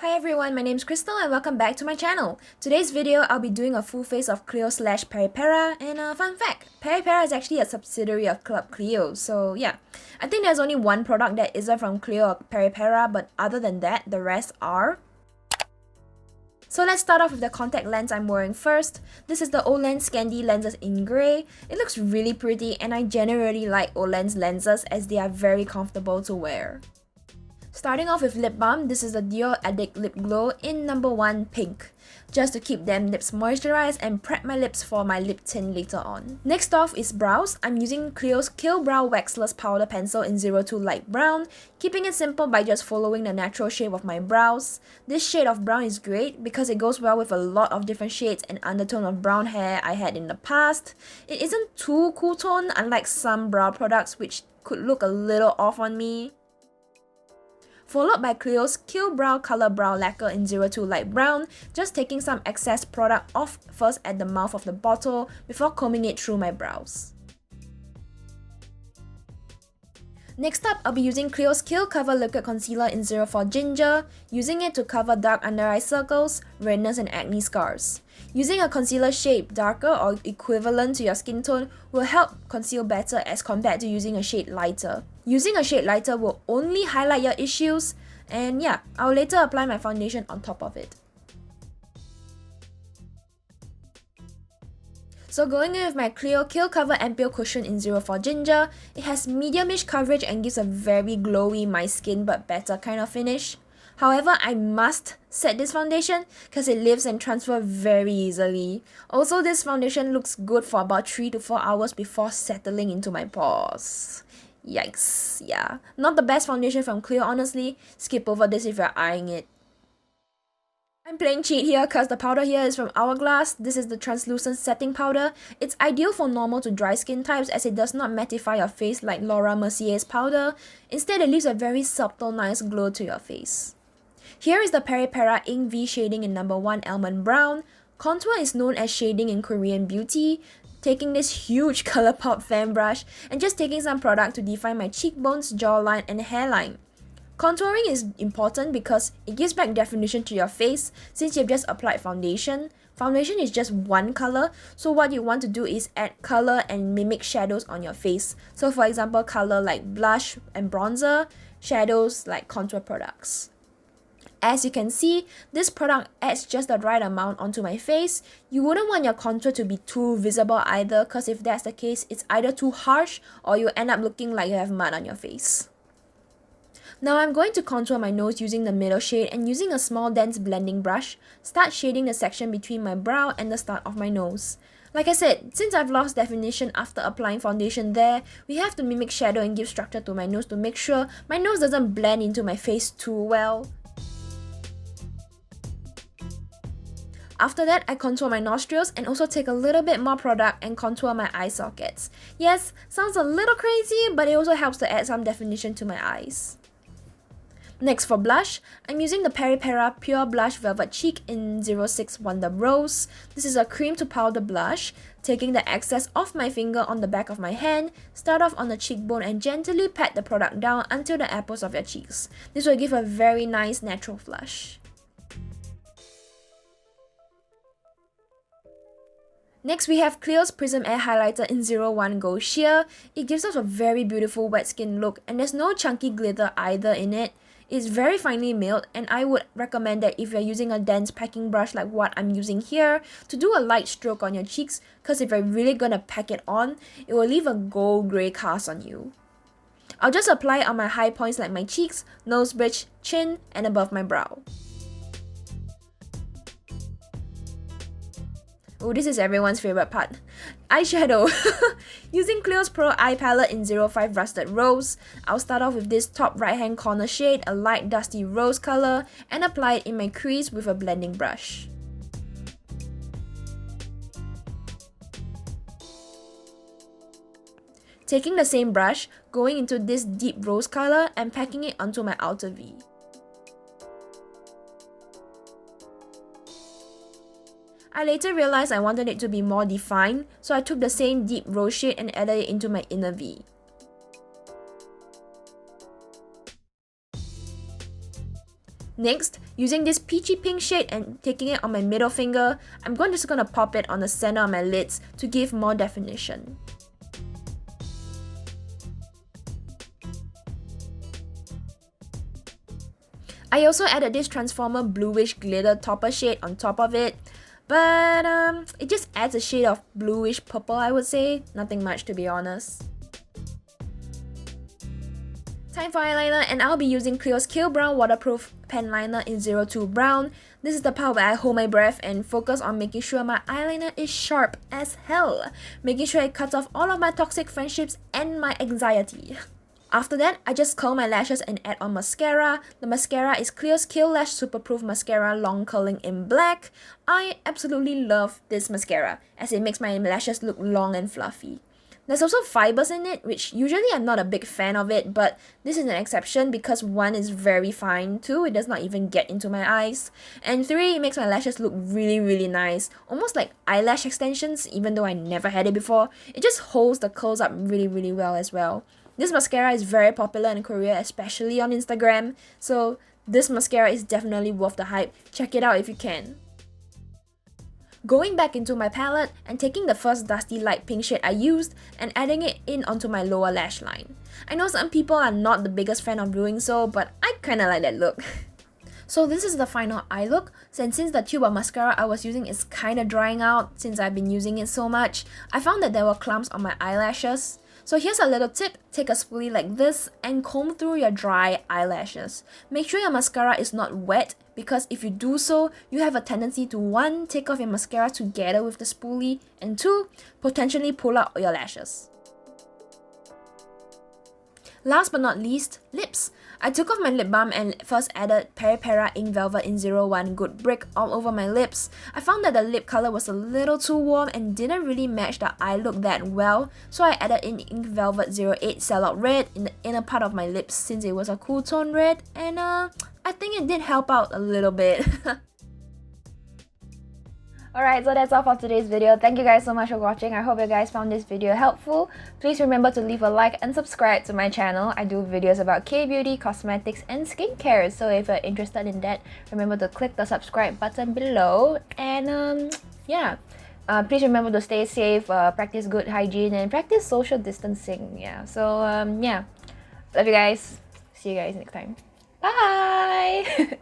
Hi everyone, my name is Crystal and welcome back to my channel. Today's video, I'll be doing a full face of CLIO slash Peripera, and a fun fact, Peripera is actually a subsidiary of Club CLIO, so yeah. I think there's only one product that isn't from CLIO or Peripera, but other than that, the rest are. So let's start off with the contact lens I'm wearing first. This is the Olens Scandi lenses in grey. It looks really pretty and I generally like Olens lenses as they are very comfortable to wear. Starting off with lip balm, this is the Dior Addict Lip Glow in number 1 pink, just to keep them lips moisturized and prep my lips for my lip tint later on. Next off is brows. I'm using CLIO's Kill Brow Waxless Powder Pencil in 02 Light Brown, keeping it simple by just following the natural shape of my brows. This shade of brown is great because it goes well with a lot of different shades and undertone of brown hair I had in the past. It isn't too cool tone, unlike some brow products which could look a little off on me. Followed by CLIO's Kill Brow Color Brow Lacquer in 02 Light Brown, just taking some excess product off first at the mouth of the bottle before combing it through my brows. Next up, I'll be using CLIO's Kill Cover Liquid Concealer in 04 Ginger, using it to cover dark under eye circles, redness and acne scars. Using a concealer shade darker or equivalent to your skin tone will help conceal better as compared to using a shade lighter. Using a shade lighter will only highlight your issues, and yeah, I'll later apply my foundation on top of it. So going in with my CLIO Kill Cover Ampoule Cushion in 04 Ginger, it has medium-ish coverage and gives a very glowy my skin but better kind of finish. However, I must set this foundation because it lifts and transfers very easily. Also, this foundation looks good for about 3 to 4 hours before settling into my pores. Yikes, yeah. Not the best foundation from CLIO, honestly. Skip over this if you're eyeing it. I'm playing cheat here because the powder here is from Hourglass. This is the translucent setting powder. It's ideal for normal to dry skin types as it does not mattify your face like Laura Mercier's powder. Instead, it leaves a very subtle, nice glow to your face. Here is the Peripera Ink V shading in number 1 Almond Brown. Contour is known as shading in Korean beauty. Taking this huge Colourpop fan brush and just taking some product to define my cheekbones, jawline and hairline. Contouring is important because it gives back definition to your face since you've just applied foundation. Foundation is just one color, so what you want to do is add color and mimic shadows on your face. So for example, color like blush and bronzer, shadows like contour products. As you can see, this product adds just the right amount onto my face. You wouldn't want your contour to be too visible either, because if that's the case, it's either too harsh or you end up looking like you have mud on your face. Now I'm going to contour my nose using the middle shade and using a small dense blending brush, start shading the section between my brow and the start of my nose. Like I said, since I've lost definition after applying foundation there, we have to mimic shadow and give structure to my nose to make sure my nose doesn't blend into my face too well. After that, I contour my nostrils and also take a little bit more product and contour my eye sockets. Yes, sounds a little crazy, but it also helps to add some definition to my eyes. Next for blush, I'm using the Peripera Pure Blush Velvet Cheek in 06 Wonder Rose. This is a cream to powder blush. Taking the excess off my finger on the back of my hand, start off on the cheekbone and gently pat the product down until the apples of your cheeks. This will give a very nice natural flush. Next, we have CLIO's Prism Air Highlighter in 01 Gold Sheer. It gives us a very beautiful wet skin look and there's no chunky glitter either in it. It's very finely milled and I would recommend that if you're using a dense packing brush like what I'm using here, to do a light stroke on your cheeks, because if you're really gonna pack it on, it will leave a gold grey cast on you. I'll just apply it on my high points like my cheeks, nose bridge, chin and above my brow. Oh, this is everyone's favorite part. Eyeshadow! Using CLIO's Pro Eye Palette in 05 Rusted Rose, I'll start off with this top right hand corner shade, a light dusty rose color, and apply it in my crease with a blending brush. Taking the same brush, going into this deep rose color and packing it onto my outer V. I later realized I wanted it to be more defined, so I took the same deep rose shade and added it into my inner V. Next, using this peachy pink shade and taking it on my middle finger, I'm just gonna pop it on the center of my lids to give more definition. I also added this transformer bluish glitter topper shade on top of it, but it just adds a shade of bluish purple, I would say. Nothing much, to be honest. Time for eyeliner, and I'll be using Clio's Kale Brown Waterproof Pen Liner in 02 Brown. This is the part where I hold my breath and focus on making sure my eyeliner is sharp as hell, making sure it cuts off all of my toxic friendships and my anxiety. After that, I just curl my lashes and add on mascara. The mascara is Clio's Kale Lash Superproof Mascara Long Curling in Black. I absolutely love this mascara, as it makes my lashes look long and fluffy. There's also fibers in it, which usually I'm not a big fan of it, but this is an exception because 1, is very fine, 2, it does not even get into my eyes, and 3, it makes my lashes look really nice, almost like eyelash extensions, even though I never had it before. It just holds the curls up really well as well. This mascara is very popular in Korea, especially on Instagram, so this mascara is definitely worth the hype. Check it out if you can. Going back into my palette and taking the first dusty light pink shade I used and adding it in onto my lower lash line. I know some people are not the biggest fan of doing so, but I kinda like that look. So this is the final eye look, and since the tube of mascara I was using is kinda drying out since I've been using it so much, I found that there were clumps on my eyelashes. So here's a little tip: take a spoolie like this and comb through your dry eyelashes. Make sure your mascara is not wet, because if you do so, you have a tendency to 1, take off your mascara together with the spoolie, and 2, potentially pull out your lashes. Last but not least, lips. I took off my lip balm and first added Peripera Ink Velvet in 01 Good Brick all over my lips. I found that the lip color was a little too warm and didn't really match the eye look that well, so I added in Ink Velvet 08 Sellout Red in the inner part of my lips since it was a cool tone red, and I think it did help out a little bit. Alright, so that's all for today's video. Thank you guys so much for watching. I hope you guys found this video helpful. Please remember to leave a like and subscribe to my channel. I do videos about K-beauty, cosmetics, and skincare. So if you're interested in that, remember to click the subscribe button below. And yeah, please remember to stay safe, practice good hygiene, and practice social distancing. Yeah, so yeah, love you guys. See you guys next time. Bye!